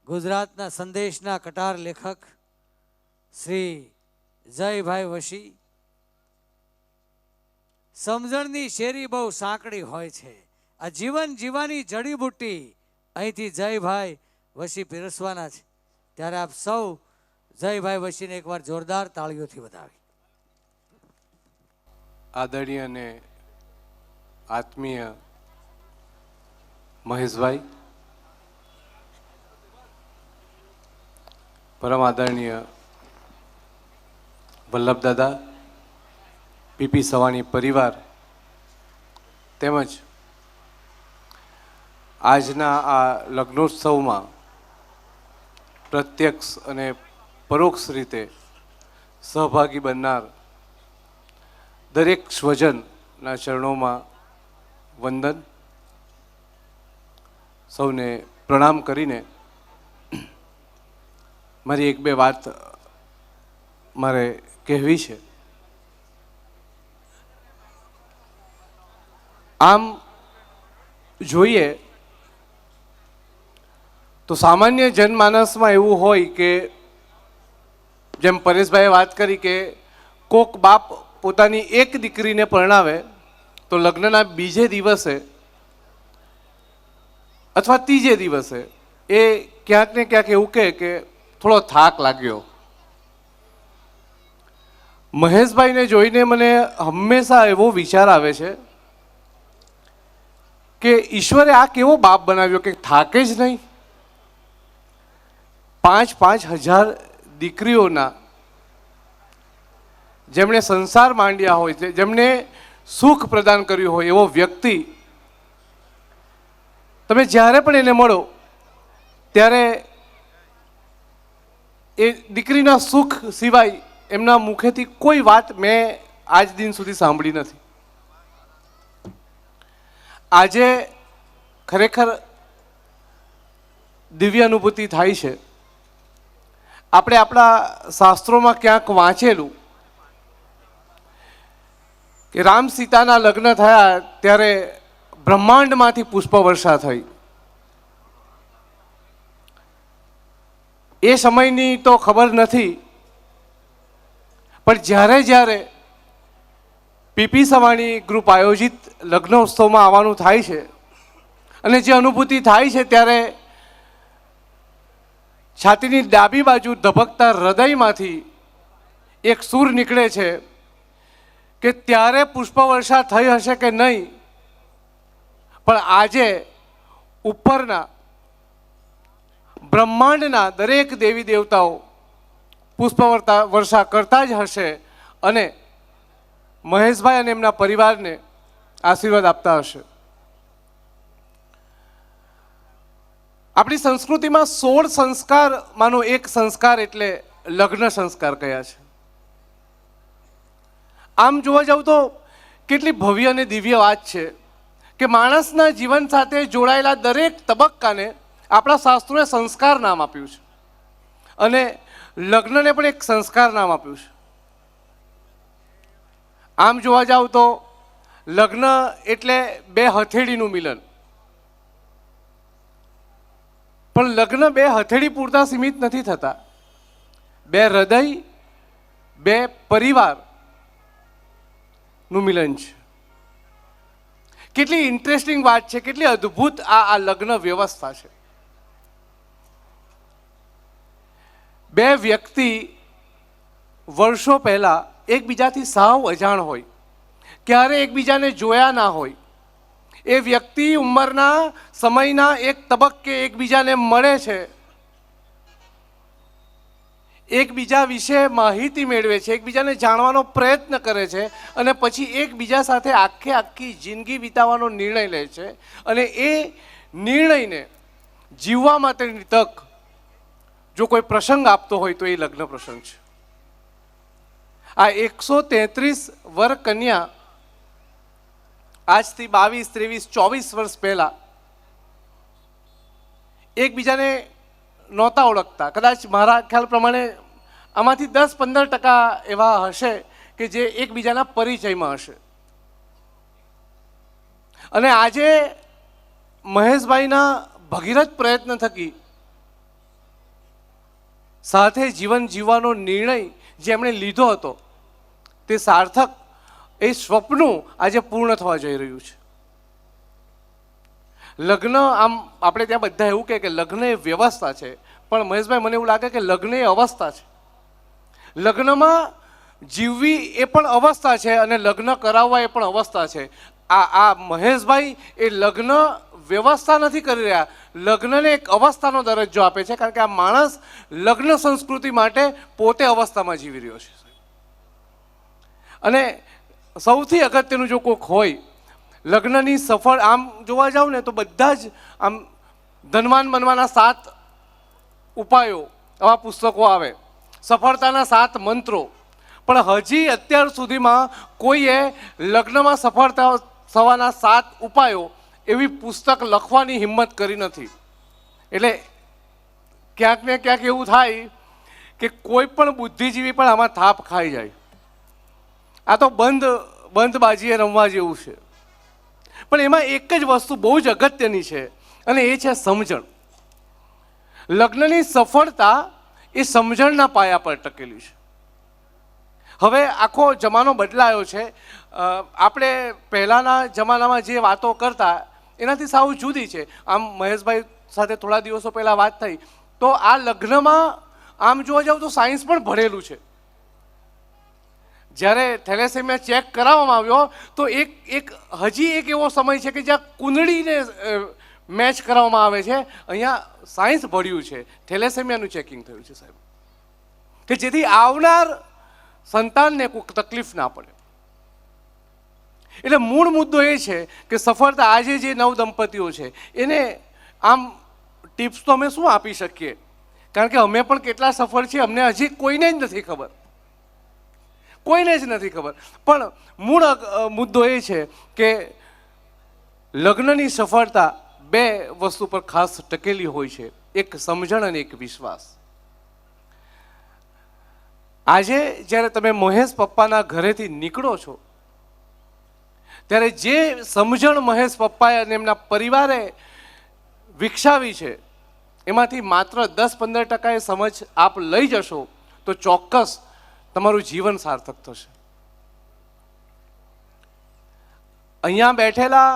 ગુજરાતના સંદેશના કટાર લેખક શ્રી જયભાઈ વશી. સમજણની શેરી બહુ સાંકડી હોય છે. આ જીવન જીવાની જડીબુટ્ટી અહીંથી જયભાઈ વશી પીરસવાના છે. ત્યારે આપ સૌ જયભાઈ વશીને એકવાર જોરદાર તાળીઓથી વધાવી. આદરણીય અને આત્મીય મહેશભાઈ, પરમ આદરણીય વલ્લભદાદા, પીપી સવાણી પરિવાર તેમજ આજના આ લગ્નોત્સવમાં પ્રત્યક્ષ અને પરોક્ષ રીતે સહભાગી બનનાર દરેક સ્વજનના ચરણોમાં વંદન. સૌને પ્રણામ કરીને મારી એક બે વાત મારે કહેવી છે. આમ જોઈએ તો સામાન્ય જનમાનસમાં એવું હોય કે જેમ પરેશભાઈએ વાત કરી કે કોક બાપ પોતાની એક દીકરીને પરણાવે તો લગ્નના બીજે દિવસે અથવા ત્રીજે દિવસે એ ક્યાંક ને ક્યાંક એવું કહે કે થોડો થાક લાગ્યો. મહેશભાઈને જોઈને મને હંમેશા એવો વિચાર આવે છે કે ઈશ્વરે આ કેવો બાપ બનાવ્યો કે થાકે જ નહીં. 5,000 દીકરીઓના જેમણે સંસાર માંડ્યા હોય છે, જેમણે સુખ પ્રદાન કર્યું હોય એવો વ્યક્તિ તમે જ્યારે પણ એને મળો ત્યારે એ દીકરીના સુખ સિવાય એમના મુખેથી કોઈ વાત મેં આજ દિન સુધી સાંભળી નથી. આજે ખરેખર દિવ્ય અનુભૂતિ થાય છે. આપણે આપણા શાસ્ત્રોમાં ક્યાંક વાંચેલું કે રામ સીતાના લગ્ન થયા ત્યારે બ્રહ્માંડમાંથી પુષ્પવર્ષા થઈ. એ સમયની તો ખબર નથી, પણ જ્યારે જ્યારે પીપી સવાણી ગ્રુપ આયોજિત લગ્નોત્સવમાં આવવાનું થાય છે અને જે અનુભૂતિ થાય છે ત્યારે છાતીની ડાબી બાજુ ધબકતા હૃદયમાંથી એક સૂર નીકળે છે કે ત્યારે પુષ્પવર્ષા થઈ હશે કે નહીં, પણ આજે ઉપરના બ્રહ્માંડના દરેક દેવી દેવતાઓ પુષ્પવર્ષા કરતા જ હશે અને મહેશભાઈ અને એમના પરિવારને આશીર્વાદ આપતા હશે. આપણી સંસ્કૃતિમાં 16 સંસ્કારમાંનો એક સંસ્કાર એટલે લગ્ન સંસ્કાર કયા છે. આમ જોવા જાવ તો કેટલી ભવ્ય અને દિવ્ય વાત છે કે માણસના જીવન સાથે જોડાયેલા દરેક તબક્કાને આપણા શાસ્ત્રોએ સંસ્કાર નામ આપ્યું છે અને લગ્નને પણ એક સંસ્કાર નામ આપ્યું છે. આમ જોવા જાવ તો લગ્ન એટલે બે હથેળીનું મિલન, પણ લગ્ન બે હથેળી પૂરતા સીમિત નથી થતા. બે હૃદય, બે પરિવારનું મિલન છે. કેટલી ઇન્ટરેસ્ટિંગ વાત છે, કેટલી અદ્ભુત આ લગ્ન વ્યવસ્થા છે. બે વ્યક્તિ વર્ષો પહેલા એકબીજાથી સાવ અજાણ હોય, ક્યારે એકબીજાને જોયા ના હોય, એ વ્યક્તિ ઉંમરના સમયના એક તબક્કે એકબીજાને મળે છે, એકબીજા વિશે માહિતી મેળવે છે, એકબીજાને જાણવાનો પ્રયત્ન કરે છે અને પછી એકબીજા સાથે આખી જિંદગી વિતાવવાનો નિર્ણય લે છે અને એ નિર્ણયને જીવવા માટેની તક જો કોઈ પ્રસંગ આપતો હોય તો એ લગ્ન પ્રસંગ છે. આ 133 વર કન્યા આજથી 22, 23, 24 વર્ષ પહેલા એકબીજાને નહોતા ઓળખતા. કદાચ મારા ખ્યાલ પ્રમાણે આમાંથી 10-15% એવા હશે કે જે એકબીજાના પરિચયમાં હશે. અને આજે મહેશભાઈના ભગીરથ પ્રયત્ન થકી સાથે જીવન જીવવાનો નિર્ણય જે એમણે લીધો હતો તે સાર્થક એ સ્વપ્નું આજે પૂર્ણ થવા જઈ રહ્યું છે. લગ્ન આમ આપણે ત્યાં બધા એવું કહે કે લગ્ન એ વ્યવસ્થા છે, પણ મહેશભાઈ મને એવું લાગે કે લગ્ન એ અવસ્થા છે. લગ્નમાં જીવવી એ પણ અવસ્થા છે અને લગ્ન કરાવવા એ પણ અવસ્થા છે. આ મહેશભાઈ એ લગ્ન વ્યવસ્થા નથી કરી રહ્યા, લગ્નને એક અવસ્થાનો દરજ્જો આપે છે, કારણ કે આ માણસ લગ્ન સંસ્કૃતિ માટે પોતે અવસ્થામાં જીવી રહ્યો છે. અને સૌથી અગત્યનું જો કોઈક હોય લગ્નની સફળ, આમ જોવા જાવ ને તો બધા જ આમ ધનવાન બનવાના 7 ઉપાયો આવા પુસ્તકો આવે, સફળતાના 7 મંત્રો, પણ હજી અત્યાર સુધીમાં કોઈએ લગ્નમાં સફળ થવાના 7 ઉપાયો એવી પુસ્તક લખવાની હિંમત કરી નથી. એટલે ક્યાંક ને ક્યાંક એવું થાય કે કોઈ પણ બુદ્ધિજીવી પણ આમાં થાપ ખાઈ જાય. આ તો બંધ બાજીએ રમવા જેવું છે. પણ એમાં એક જ વસ્તુ બહુ જ અગત્યની છે અને એ છે સમજણ. લગ્નની સફળતા એ સમજણના પાયા પર ટકેલી છે. હવે આખો જમાનો બદલાયો છે. આપણે પહેલાંના જમાનામાં જે વાતો કરતા એનાથી સાવ જુદી છે. આમ મહેશભાઈ સાથે થોડા દિવસો પહેલાં વાત થઈ તો આ લગ્નમાં આમ જોવા જાવ તો સાયન્સ પણ ભણેલું છે. જ્યારે થેલેસેમિયા ચેક કરાવવામાં આવ્યો તો હજી એક એવો સમય છે કે જ્યાં કુંડળીને મેચ કરાવવામાં આવે છે. અહીંયા સાયન્સ ભળ્યું છે, થેલેસેમિયાનું ચેકિંગ થયું છે સાહેબ, કે જેથી આવનાર સંતાનને કોઈ તકલીફ ના પડે. એટલે મૂળ મુદ્દો એ છે કે સફળતા આજે જે નવદંપતીઓ છે એને આમ ટિપ્સ તો અમે શું આપી શકીએ, કારણ કે અમે પણ કેટલા સફળ છીએ અમને હજી કોઈને જ નથી ખબર, કોઈને જ નથી ખબર. પણ મૂળ મુદ્દો એ છે કે લગ્નની સફળતા 2 વસ્તુ પર ખાસ ટકેલી હોય છે, એક સમજણ અને એક વિશ્વાસ. આજે જ્યારે તમે મહેશ પપ્પાના ઘરેથી નીકળો છો ત્યારે જે સમજણ મહેશ પપ્પાએ અને એમના પરિવારે વિકસાવી છે એમાંથી માત્ર 10-15% સમજ આપ લઈ જશો તો ચોક્કસ તમારું જીવન સાર્થક થશે. અહીંયા બેઠેલા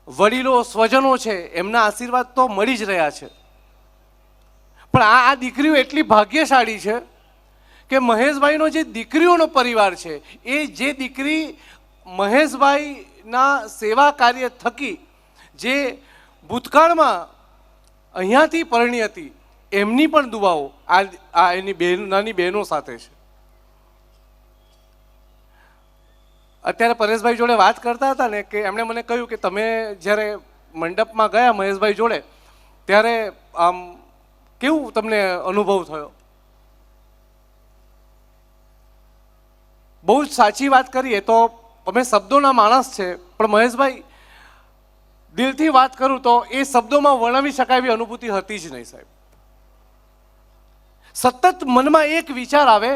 વડીલો સ્વજનો છે એમના આશીર્વાદ તો મળી જ રહ્યા છે, પણ આ દીકરીઓ એટલી ભાગ્યશાળી છે કે મહેશભાઈનો જે દીકરીઓનો પરિવાર છે એ જે દીકરી મહેશભાઈના સેવા કાર્ય થકી જે ભૂતકાળમાં અહીંયાથી પરણી હતી એમની પણ દુઆઓ આ એની નાની બહેનો સાથે છે. અત્યારે પરેશભાઈ જોડે વાત કરતા હતા ને કે એમણે મને કહ્યું કે તમે જ્યારે મંડપમાં ગયા મહેશભાઈ જોડે ત્યારે આમ કેવું તમને અનુભવ થયો? બહુ જ સાચી વાત કરીએ તો અમે શબ્દોના માણસ છે, પણ મહેશભાઈ દિલથી વાત કરું તો એ શબ્દોમાં વર્ણવી શકાય એવી અનુભૂતિ હતી જ નહીં સાહેબ. સતત મનમાં એક વિચાર આવે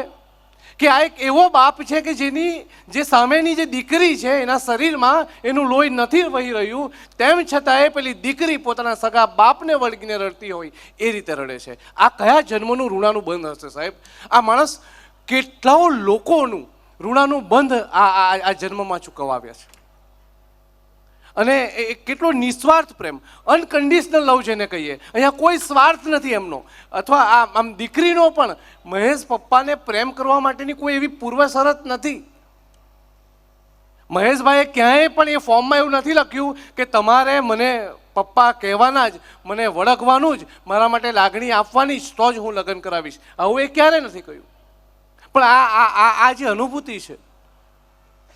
કે આ એક એવો બાપ છે કે જેની જે સામેની જે દીકરી છે એના શરીરમાં એનું લોહી નથી વહી રહ્યું, તેમ છતાં એ પેલી દીકરી પોતાના સગા બાપને વળગીને રડતી હોય એ રીતે રડે છે. આ કયા જન્મનું ઋણાનું બંધ હશે સાહેબ? આ માણસ કેટલાઓ લોકોનું ઋણાનું બંધ આ જન્મમાં ચૂકવાવ્યા છે. અને એ કેટલો નિસ્વાર્થ પ્રેમ, અનકન્ડિશનલ લવ જેને કહીએ, અહીંયા કોઈ સ્વાર્થ નથી એમનો. અથવા આમ દીકરીનો પણ મહેશ પપ્પાને પ્રેમ કરવા માટેની કોઈ એવી પૂર્વ શરત નથી. મહેશભાઈએ ક્યાંય પણ એ ફોર્મમાં એવું નથી લખ્યું કે તમારે મને પપ્પા કહેવાના જ, મને વળગવાનું જ, મારા માટે લાગણી આપવાની જ તો જ હું લગ્ન કરાવીશ, આવું એ ક્યારે નથી કહ્યું. પણ આ જે અનુભૂતિ છે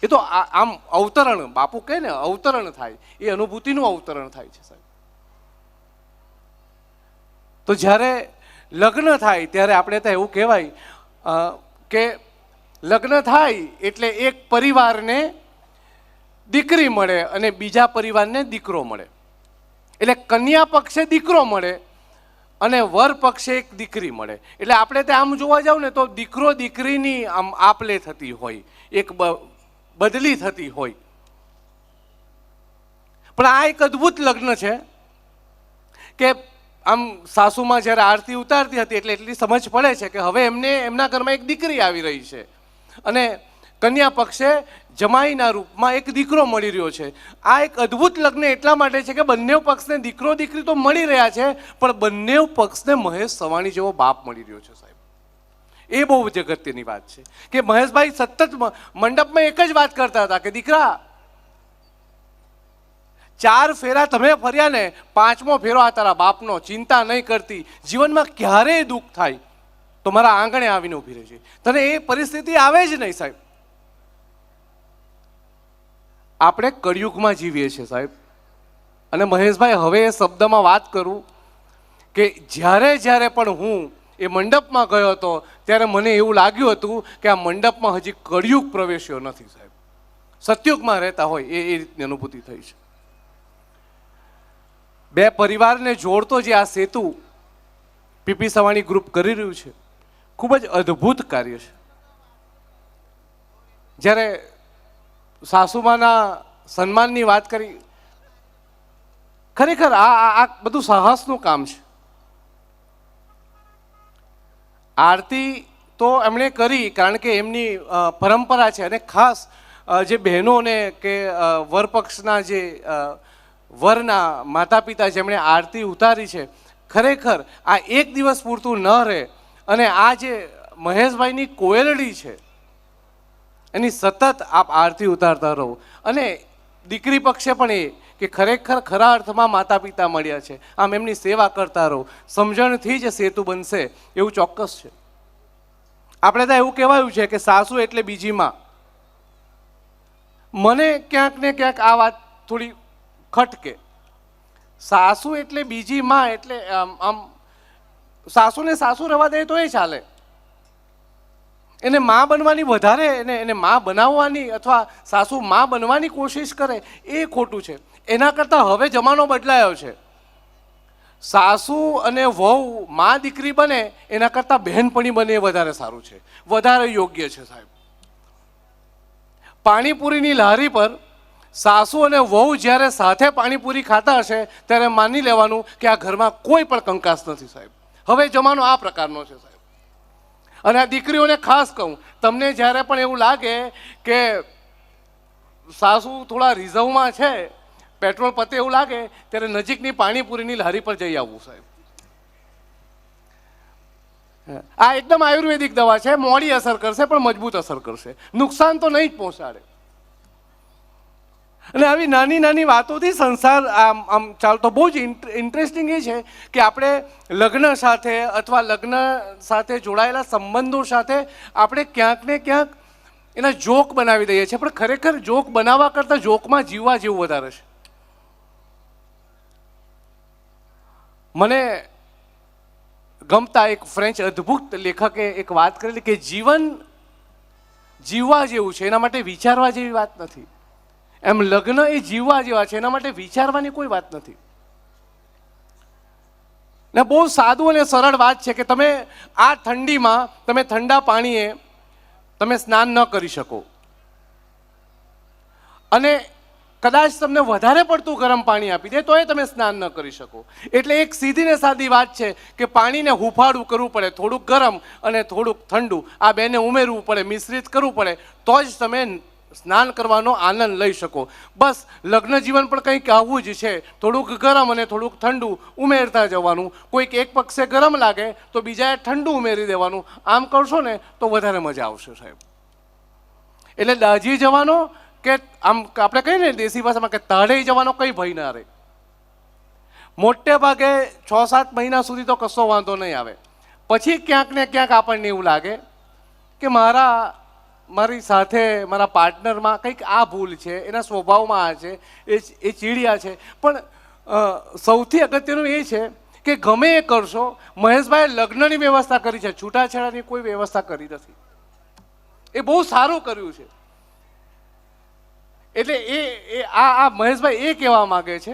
એ તો આમ અવતરણ, બાપુ કહે ને અવતરણ થાય, એ અનુભૂતિનું અવતરણ થાય છે સાહેબ. તો જ્યારે લગ્ન થાય ત્યારે આપણે તો એવું કહેવાય કે લગ્ન થાય એટલે એક પરિવારને દીકરી મળે અને બીજા પરિવારને દીકરો મળે. એટલે કન્યા પક્ષે દીકરો મળે અને વર પક્ષે એક દીકરી મળે. એટલે આપણે ત્યાં આમ જોવા જાવ ને તો દીકરો દીકરીની આમ આપલે થતી હોય, એક બદલી થતી હોય. પણ આ એક અદ્ભુત લગ્ન છે કે આમ સાસુમાં જ્યારે આરતી ઉતારતી હતી એટલે એટલી સમજ પડે છે કે હવે એમને એમના ઘરમાં એક દીકરી આવી રહી છે અને કન્યા પક્ષે જમાઈના રૂપમાં એક દીકરો મળી રહ્યો છે. આ એક અદ્ભુત લગ્ન એટલા માટે છે કે બંને પક્ષને દીકરો દીકરી તો મળી રહ્યા છે, પણ બંને પક્ષને મહેશ સવાણી જેવો બાપ મળી રહ્યો છે સાહેબ. એ બહુ જ અગત્યની વાત છે કે મહેશભાઈ સતત મંડપમાં એક જ વાત કરતા હતા કે દીકરા, 4 ફેરા તમે ફર્યા ને, 5મો ફેરો આ તારા બાપનો, ચિંતા નહીં કરતી, જીવનમાં ક્યારેય દુઃખ થાય તો મારા આંગણે આવીને ઊભી રહેજે, તને એ પરિસ્થિતિ આવે જ નહીં સાહેબ. આપણે કળિયુગમાં જીવીએ છીએ સાહેબ. અને મહેશભાઈ, હવે એ શબ્દમાં વાત કરું કે જ્યારે પણ હું એ મંડપમાં ગયો હતો ત્યારે મને એવું લાગ્યું હતું કે આ મંડપમાં હજી કળિયુગ પ્રવેશ્યો નથી સાહેબ. સતયુગમાં રહેતા હોય એ રીતની અનુભૂતિ થઈ છે. 2 પરિવારને જોડતો જે આ સેતુ પીપી સવાણી ગ્રુપ કરી રહ્યું છે, ખૂબ જ અદ્ભુત કાર્ય છે. જ્યારે સાસુમાના સન્માનની વાત કરી, ખરેખર આ બધું સાહસનું કામ છે. આરતી તો એમણે કરી કારણ કે એમની પરંપરા છે, અને ખાસ જે બહેનોને કે વરપક્ષના જે વરના માતા પિતા જેમણે આરતી ઉતારી છે, ખરેખર આ એક દિવસ પૂરતું ન રહે અને આ જે મહેશભાઈની કોયલડી છે એની સતત આપ આરતી ઉતારતા રહો. અને દીકરી પક્ષે પણ એ કે ખરેખર ખરા અર્થમાં માતા પિતા મળ્યા છે, આમ એમની સેવા કરતા રહો. સમજણથી જ સેતુ બનશે એવું ચોક્કસ છે. આપણે તો એવું કહેવાયું છે કે સાસુ એટલે બીજી માં. મને ક્યાંક ને ક્યાંક આ વાત થોડી ખટકે. સાસુ એટલે બીજી માં એટલે આમ સાસુને સાસુ રહેવા દે તો એ ચાલે, એને માં બનવાની વધારે એને માં બનાવવાની અથવા સાસુ માં બનવાની કોશિશ કરે એ ખોટું છે. એના કરતાં હવે જમાનો બદલાયો છે. સાસુ અને વહુ માં દીકરી બને એના કરતાં બહેનપણી બને એ વધારે સારું છે, વધારે યોગ્ય છે સાહેબ. પાણીપુરીની લારી પર સાસુ અને વહુ જ્યારે સાથે પાણીપુરી ખાતા હશે ત્યારે માની લેવાનું કે આ ઘરમાં કોઈ પણ કંકાસ નથી સાહેબ. હવે જમાનો આ પ્રકારનો છે સાહેબ. અને આ દીકરીઓને ખાસ કહું, તમને જ્યારે પણ એવું લાગે કે સાસુ થોડા રિઝર્વમાં છે, પેટ્રોલ પતે એવું લાગે, ત્યારે નજીકની પાણીપુરીની લારી પર જઈ આવવું સાહેબ. આ એકદમ આયુર્વેદિક દવા છે, મોડી અસર કરશે પણ મજબૂત અસર કરશે, નુકસાન તો નહીં જ પહોંચાડે. અને આવી નાની નાની વાતોથી સંસાર આમ ચાલતો. બહુ જ ઇન્ટરેસ્ટિંગ એ છે કે આપણે લગ્ન સાથે અથવા લગ્ન સાથે જોડાયેલા સંબંધો સાથે આપણે ક્યાંક ને ક્યાંક એના જોક બનાવી દઈએ છીએ, પણ ખરેખર જોક બનાવવા કરતાં જોકમાં જીવવા જેવું વધારે છે. મને ગમતા એક ફ્રેન્ચ અદ્ભુત લેખકે એક વાત કરેલી કે જીવન જીવવા જેવું છે, એના માટે વિચારવા જેવી વાત નથી. એમ લગ્ન એ જીવવા જેવા છે, એના માટે વિચારવાની કોઈ વાત નથી. ને બહુ સાદું અને સરળ વાત છે કે તમે આ ઠંડીમાં તમે ઠંડા પાણીએ તમે સ્નાન ન કરી શકો, અને કદાચ તમને વધારે પડતું ગરમ પાણી આપી દે તોય તમે સ્નાન ન કરી શકો. એટલે એક સીધી ને સાદી વાત છે કે પાણીને હુફાળું કરવું પડે, થોડુંક ગરમ અને થોડુંક ઠંડુ, આ બેને ઉમેરવું પડે, મિશ્રિત કરવું પડે, તો જ તમે સ્નાન કરવાનો આનંદ લઈ શકો. બસ લગ્ન જીવન પણ કંઈક આવું જ છે, થોડુંક ગરમ અને થોડુંક ઠંડુ ઉમેરતા જવાનું. કોઈક એક પક્ષે ગરમ લાગે તો બીજાએ ઠંડુ ઉમેરી દેવાનું. આમ કરશો ને તો વધારે મજા આવશે સાહેબ. એટલે દાજી જવાનો કે આમ આપણે કહીએ ને દેશી ભાષામાં કે તાળે જવાનો કંઈ ભય ના રહે. મોટે ભાગે 6-7 મહિના સુધી તો કશો વાંધો નહીં આવે. પછી ક્યાંક ને ક્યાંક આપણને એવું લાગે કે મારી સાથે મારા પાર્ટનરમાં કંઈક આ ભૂલ છે, એના સ્વભાવમાં આ છે, એ ચીડિયા છે. પણ સૌથી અગત્યનું એ છે કે ગમે એ કરશો, મહેશભાઈએ લગ્નની વ્યવસ્થા કરી છે, છૂટાછેડાની કોઈ વ્યવસ્થા કરી નથી. એ બહુ સારું કર્યું છે. એટલે આ મહેશભાઈ એ કહેવા માગે છે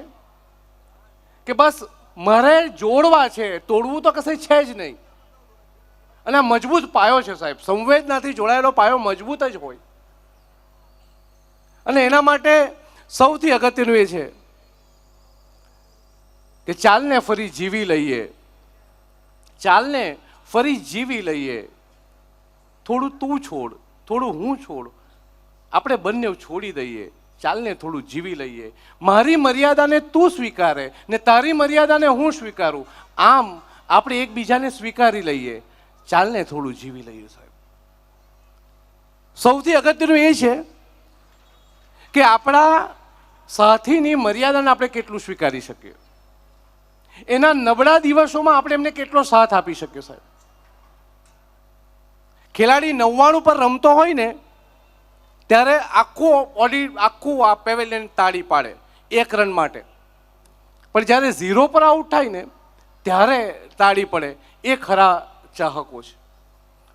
કે બસ મારે જોડવા છે, તોડવું તો કશે છે જ નહીં. અને આ મજબૂત પાયો છે સાહેબ. સંવેદનાથી જોડાયેલો પાયો મજબૂત જ હોય. અને એના માટે સૌથી અગત્યનું એ છે કે ચાલને ફરી જીવી લઈએ, ચાલને ફરી જીવી લઈએ, થોડું તું છોડ, થોડું હું છોડ, આપણે બંને છોડી દઈએ, ચાલને થોડું જીવી લઈએ, મારી મર્યાદાને તું સ્વીકારે ને તારી મર્યાદાને હું સ્વીકારું, આમ આપણે એકબીજાને સ્વીકારી લઈએ, ચાલને થોડું જીવી લઈએ. સાહેબ, સૌથી અગત્યનું એ છે કે આપણા સાથીની મર્યાદાને આપણે કેટલું સ્વીકારી શકીએ, એના નબળા દિવસોમાં આપણે એમને કેટલો સાથ આપી શકીએ. સાહેબ, ખેલાડી 99 પર રમતો હોય ને ત્યારે આખું આ પેવેલિયન તાળી પાડે 1 રન માટે, પણ જ્યારે 0 પર આઉટ થાય ને ત્યારે તાળી પડે. એ ખરા ચાહકો છે.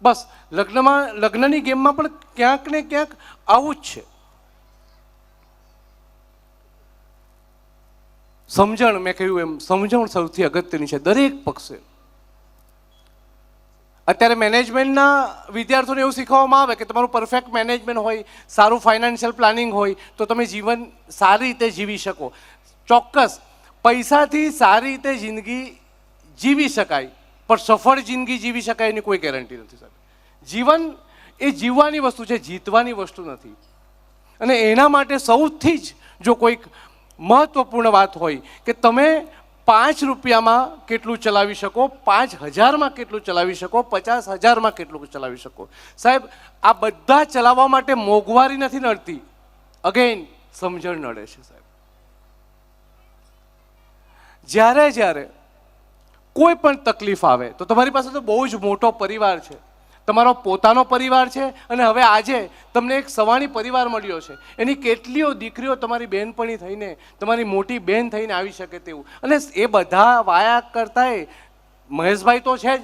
બસ લગ્નની ગેમમાં પણ ક્યાંક ને ક્યાંક આવું જ છે. સમજણ, મેં કહ્યું એમ, સમજણ સૌથી અગત્યની છે દરેક પક્ષે. અત્યારે મેનેજમેન્ટના વિદ્યાર્થીઓને એવું શીખવવામાં આવે કે તમારું પરફેક્ટ મેનેજમેન્ટ હોય, સારું ફાઇનાન્શિયલ પ્લાનિંગ હોય તો તમે જીવન સારી રીતે જીવી શકો. ચોક્કસ પૈસાથી સારી રીતે જિંદગી જીવી શકાય, પણ સફળ જિંદગી જીવી શકાય એની કોઈ ગેરંટી નથી. સાહેબ, જીવન એ જીવવાની વસ્તુ છે, જીતવાની વસ્તુ નથી. અને એના માટે સૌથી જ જો કોઈક મહત્વપૂર્ણ વાત હોય કે તમે 5 રૂપિયામાં કેટલું ચલાવી શકો, 5000માં કેટલું ચલાવી શકો, 50000માં કેટલું ચલાવી શકો. સાહેબ, આ બધા ચલાવવા માટે મોંઘવારી નથી નડતી, અગેન સમજણ નડે છે. સાહેબ, જ્યારે કોઈ પણ તકલીફ આવે તો તમારી પાસે તો બહુ જ મોટો પરિવાર છે, તમારો પોતાનો પરિવાર છે, અને હવે આજે તમને એક સવાણી પરિવાર મળ્યો છે. એની કેટલીઓ દીકરીઓ તમારી બહેનપણી થઈને, તમારી મોટી બહેન થઈને આવી શકે તેવું. અને એ બધા વાયા કરતાંય મહેશભાઈ તો છે જ,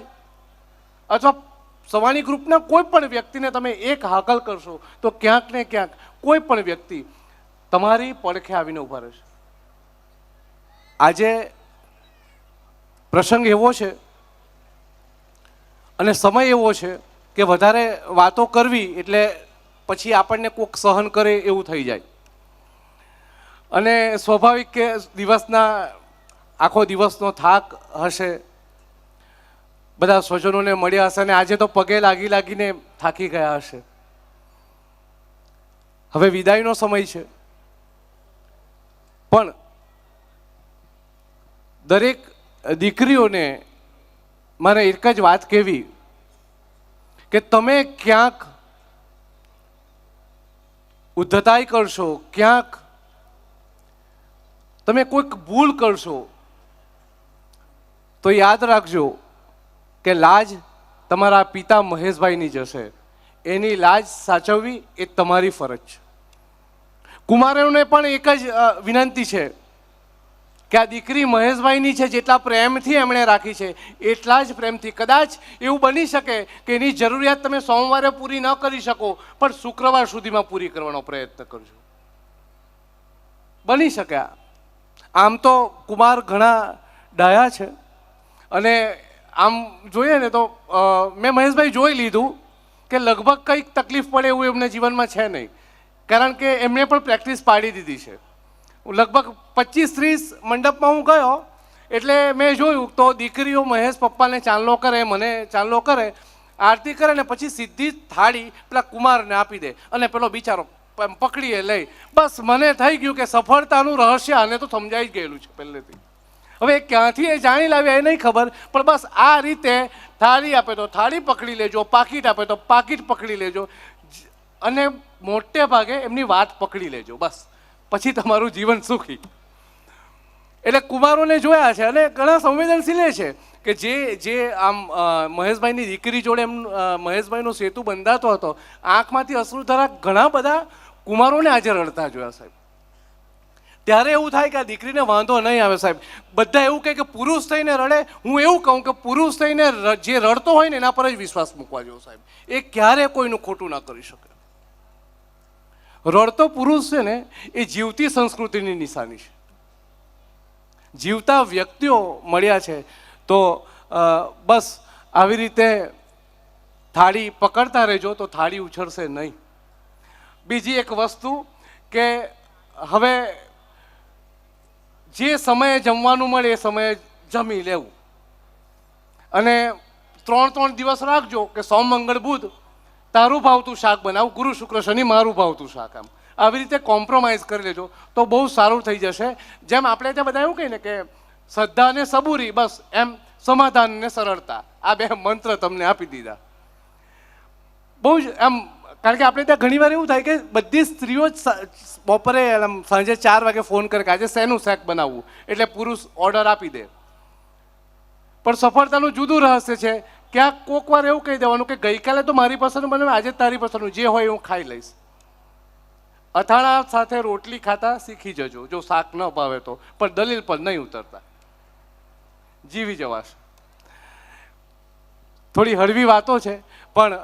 અથવા સવાણી ગ્રુપના કોઈ પણ વ્યક્તિને તમે એક હાકલ કરશો તો ક્યાંક ને ક્યાંક કોઈ પણ વ્યક્તિ તમારી પડખે આવીને ઊભા રહેશે. આજે પ્રસંગ એવો છે અને સમય એવો છે કે વધારે વાતો કરવી એટલે પછી આપણને કોઈક સહન કરે એવું થઈ જાય. અને સ્વાભાવિક કે આખો દિવસનો થાક હશે, બધા સ્વજનોને મળ્યા હશે, અને આજે તો પગે લાગીને થાકી ગયા હશે. હવે વિદાયનો સમય છે, પણ દરેક દીકરીઓને મારે એક જ વાત કહેવી કે તમે ક્યાંક ઉદ્ધતાઈ કરશો, ક્યાંક તમે કોઈક ભૂલ કરશો તો યાદ રાખજો કે લાજ તમારા પિતા મહેશભાઈની જશે. એની લાજ સાચવવી એ તમારી ફરજ છે. કુમારોને પણ એક જ વિનંતી છે કે આ દીકરી મહેશભાઈની છે, જેટલા પ્રેમથી એમણે રાખી છે એટલા જ પ્રેમથી, કદાચ એવું બની શકે કે એની જરૂરિયાત તમે સોમવારે પૂરી ન કરી શકો, પણ શુક્રવાર સુધીમાં પૂરી કરવાનો પ્રયત્ન કરજો. બની શકે. આમ તો કુમાર ઘણા ડાયા છે, અને આમ જોઈએ ને તો મેં મહેશભાઈ જોઈ લીધું કે લગભગ કંઈક તકલીફ પડે એવું એમને જીવનમાં છે નહીં, કારણ કે એમણે પણ પ્રેક્ટિસ પાડી દીધી છે. લગભગ 25-30 મંડપમાં હું ગયો એટલે મેં જોયું તો દીકરીઓ મહેશ પપ્પાને ચાંદલો કરે, મને ચાંદલો કરે, આરતી કરે, ને પછી સીધી થાળી પેલા કુમારને આપી દે, અને પેલો બિચારો પકડીએ લઈ. બસ મને થઈ ગયું કે સફળતાનું રહસ્ય આને તો સમજાઈ જ ગયેલું છે પહેલેથી. હવે ક્યાંથી એ જાણી લાવ્યા એ નહીં ખબર, પણ બસ આ રીતે થાળી આપે તો થાળી પકડી લેજો, પાકીટ આપે તો પાકીટ પકડી લેજો, અને મોટે ભાગે એમની વાત પકડી લેજો, બસ પછી તમારું જીવન સુખી. એટલે કુમારોને જોયા છે, અને ઘણા સંવેદનશીલ છે કે જે આમ મહેશભાઈની દીકરી જોડે મહેશભાઈનો સેતુ બંધાતો હતો, આંખમાંથી અશ્રુધારા ઘણા બધા કુમારોને આજે રડતા જોયા. સાહેબ, ત્યારે એવું થાય કે આ દીકરીને વાંધો નહીં આવે. સાહેબ, બધા એવું કહે કે પુરુષ થઈને રડે. હું એવું કહું કે પુરુષ થઈને જે રડતો હોય ને એના પર જ વિશ્વાસ મૂકવા જેવો. સાહેબ, એ ક્યારે કોઈનું ખોટું ના કરી શકે. રડતો પુરુષ છે ને એ જીવતી સંસ્કૃતિની નિશાની છે. જીવતા વ્યક્તિઓ મળ્યા છે તો બસ આવી રીતે થાળી પકડતા રહેજો તો થાળી ઉછળશે નહીં. બીજી એક વસ્તુ કે હવે જે સમયે જમવાનું મળે એ સમયે જમી લેવું. અને 3 દિવસ રાખજો કે સોમ મંગળ બુધ તારું ભાવતું શાક બનાવું, ગુરુ શુક્ર શનિ મારું ભાવતું શાક. આમ આવી રીતે કોમ્પ્રોમાઇઝ કરી લેજો તો બહુ સારું થઈ જશે. જેમ આપણે ત્યાં બધા એવું કહીએ ને કે શ્રદ્ધા અને સબૂરી, બસ એમ સમાધાન ને સરળતા, આ 2 મંત્ર તમને આપી દીધા. બહુ જ એમ, કારણ કે આપણે ત્યાં ઘણીવાર એવું થાય કે બધી સ્ત્રીઓ જ બપોરે સાંજે 4 વાગે ફોન કરે કે આજે શેનું શાક બનાવવું, એટલે પુરુષ ઓર્ડર આપી દે. પણ સફળતાનું જુદું રહસ્ય છે. ક્યાંક કોક વાર એવું કહી દેવાનું કે ગઈકાલે તો મારી પસંદ બને, આજે તારી પસંદનું જે હોય હું ખાઈ લઈશ. અથાણા સાથે રોટલી ખાતા શીખી જજો, જો શાક ન ભાવે તો, પણ દલીલ પર નહીં ઉતરતા, જીવી જવાશે. થોડી હળવી વાતો છે, પણ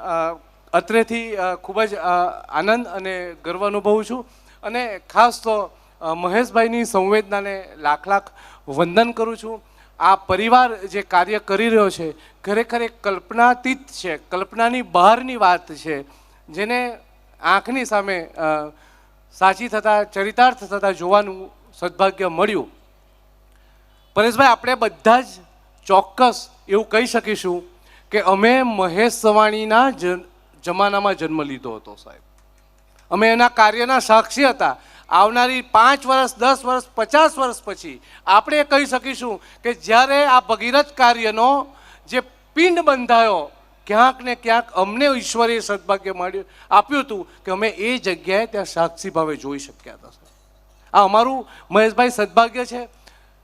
અત્રેથી ખૂબ જ આનંદ અને ગર્વ અનુભવું છું. અને ખાસ તો મહેશભાઈની સંવેદનાને લાખ વંદન કરું છું. આ પરિવાર જે કાર્ય કરી રહ્યો છે ખરેખર એક કલ્પનાતીત છે, કલ્પનાની બહારની વાત છે, જેને આંખની સામે સાચી થતા, ચરિતાર્થ થતા જોવાનું સદભાગ્ય મળ્યું. પરેશભાઈ, આપણે બધા જ ચોક્કસ એવું કહી શકીશું કે અમે મહેશ સવાણીના જમાનામાં જન્મ લીધો હતો સાહેબ. અમે એના કાર્યના સાક્ષી હતા. આવનારી 5 વર્ષ, 10 વર્ષ, 50 વર્ષ પછી આપણે કહી શકીશું કે જ્યારે આ ભગીરથ કાર્યનો જે પિંડ બંધાયો, ક્યાંક ને ક્યાંક અમને ઈશ્વરે સદભાગ્ય મળ્યું, આપ્યું હતું કે અમે એ જગ્યાએ ત્યાં સાક્ષી ભાવે જોઈ શક્યા હતા. આ અમારું મહેશભાઈ સદભાગ્ય છે.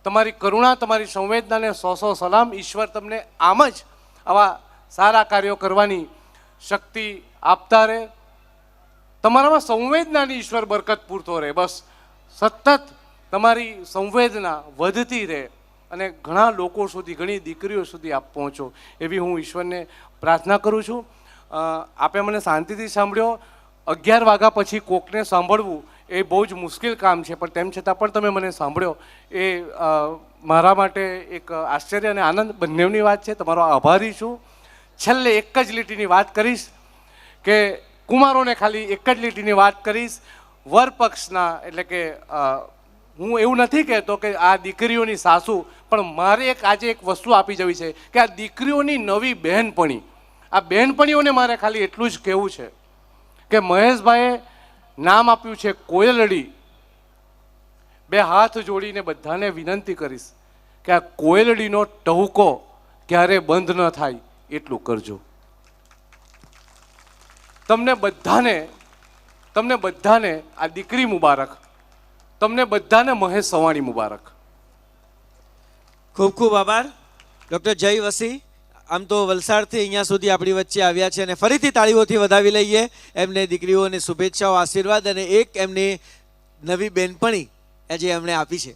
તમારી કરુણા, તમારી સંવેદનાને 100 સલામ. ઈશ્વર તમને આમ જ આવા સારા કાર્યો કરવાની શક્તિ આપતા રહે. તમારામાં સંવેદનાની ઈશ્વર બરકત પૂરતો રહે. બસ સતત તમારી સંવેદના વધતી રહે અને ઘણા લોકો સુધી, ઘણી દીકરીઓ સુધી આપ પહોંચો, એવી હું ઈશ્વરને પ્રાર્થના કરું છું. આપે મને શાંતિથી સાંભળ્યો. 11 વાગ્યા પછી કોકને સાંભળવું એ બહુ જ મુશ્કેલ કામ છે, પણ તેમ છતાં પણ તમે મને સાંભળ્યો એ મારા માટે એક આશ્ચર્ય અને આનંદ બંનેની વાત છે. તમારો આભારી છું. છેલ્લે એક જ લીટીની વાત કરીશ કે કુમારોને ખાલી એક જ લીટીની વાત કરીશ. વર પક્ષના, એટલે કે હું એવું નથી કહેતો કે આ દીકરીઓની સાસુ, પણ મારે આજે એક વસ્તુ આપી જવી છે કે આ દીકરીઓની નવી બહેનપણી, આ બહેનપણીઓને મારે ખાલી એટલું જ કહેવું છે કે મહેશભાઈએ નામ આપ્યું છે કોયલડી. 2 હાથ જોડીને બધાને વિનંતી કરીશ કે આ કોયલડીનો ટહુકો ક્યારે બંધ ન થાય એટલું કરજો. તમને બધાને આ દીકરી મુબારક, તમને બધાને મહેશ સવાણી મુબારક. ખૂબ ખૂબ આભાર ડૉક્ટર જય વસી. આમ તો વલસાડથી અહીંયા સુધી આપણી વચ્ચે આવ્યા છે અને ફરીથી તાળીઓથી વધાવી લઈએ એમને દીકરીઓને શુભેચ્છાઓ, આશીર્વાદ અને એક એમની નવી બેનપણી જે એમણે આપી છે.